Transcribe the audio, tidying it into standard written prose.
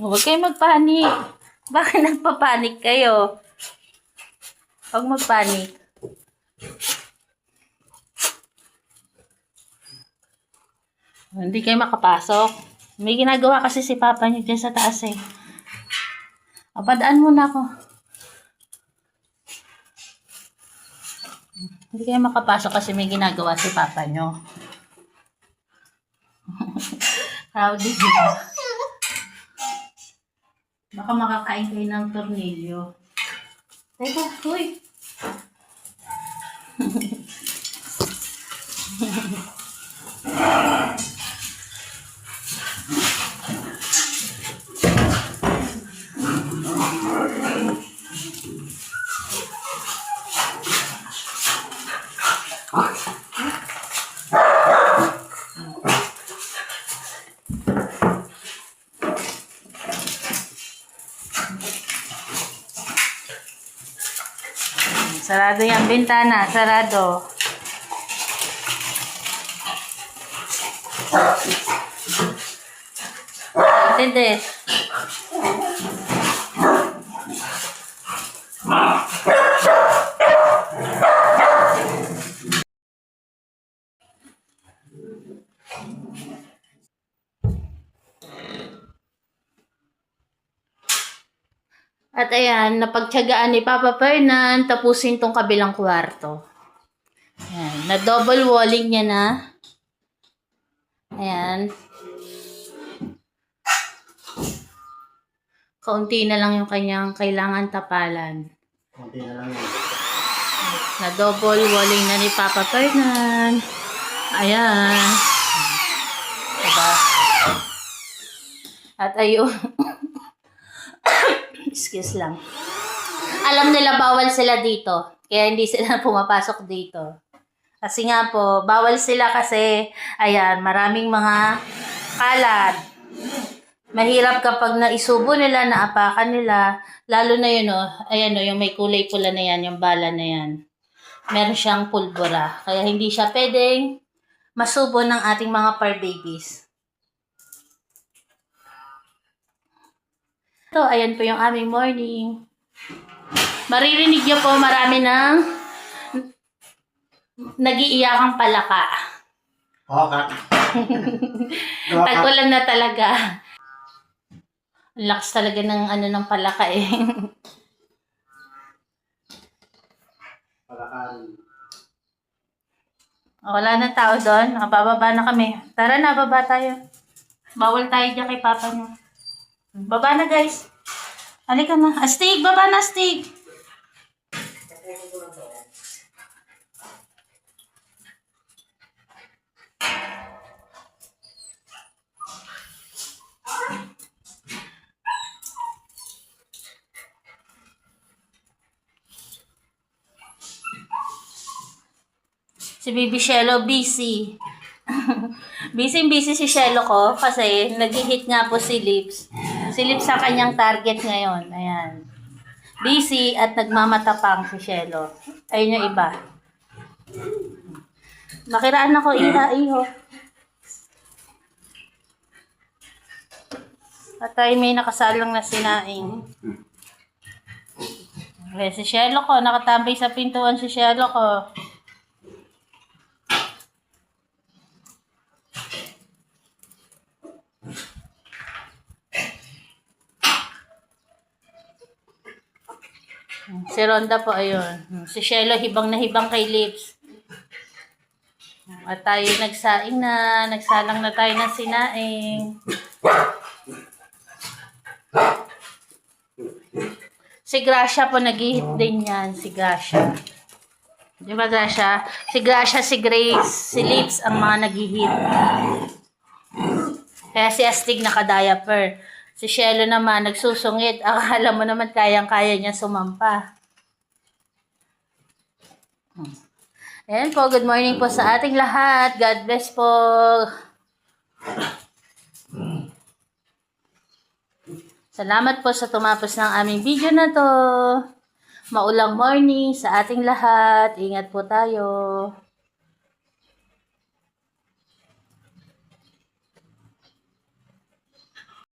Huwag kayo magpanik. Bakit nagpapanik kayo? Huwag magpanik. Hindi kayo makapasok. May ginagawa kasi si Papa niyo dyan sa taas eh. Padaan muna ako. Hindi kayo makapasok kasi may ginagawa si Papa niyo. Rowdy dito. Baka makakain kayo ng tornilyo. Teka, huy. Sarado yung bintana, sarado. Intindi. At ayan, napagtiyagaan ni Papa Fernan tapusin tong kabilang kwarto. Ayan, na double walling niya na. Ayan. Kaunti na lang yung kanyang kailangan tapalan. Kaunti na lang yun. Na double walling na ni Papa Fernan. Ayan. Diba? At ayun. Excuse lang. Alam nila bawal sila dito. Kaya hindi sila pumapasok dito. Kasi nga po, bawal sila kasi, ayan, maraming mga kalat. Mahirap kapag naisubo nila, naapakan nila. Lalo na yun, oh. Ayan, oh, yung may kulay pula na yan, yung bala na yan. Meron siyang pulbura. Kaya hindi siya pwedeng masubo ng ating mga fur babies. So, ayan po yung aming morning. Maririnig niyo po marami ng nag-iiyakang palaka. Okay. Tag-ulan na talaga. Ang lakas talaga ng ng palaka eh. Palakarin. Wala na tao doon. Bababa na kami. Tara na, baba tayo. Bawal tayo dyan kay Papa niyo. Baba na guys. Halika na. Astig, baba na Astig. Si Baby Shelo busy. Busy si Shelo ko kasi nag-hit nga po si Lips. Si Lips sa kanyang target ngayon. Ayan. Busy at nagmamatapang si Shelo. Ayun yung iba. Makiraan ako, iho. At tayo may nakasalang na sinaing. Okay, si Shelo ko, nakatambay sa pintuan si Shelo ko. Si Ronda po, ayun. Si Shelo, hibang na hibang kay Lips. At tayo nagsaing na. Nagsalang na tayo ng sinaing. Si Gracia po, nag-hit din yan. Si Gracia. Di ba, Gracia? Si Gracia, si Grace, si Lips ang mga nag-hit. Kaya si Astig naka-diaper. Si Shelo naman, nagsusungit. Akala mo naman kayang-kaya niya sumampa. Ayan po, good morning po sa ating lahat. God bless po. Salamat po sa tumapos ng aming video na to. Maulang morning sa ating lahat. Ingat po tayo.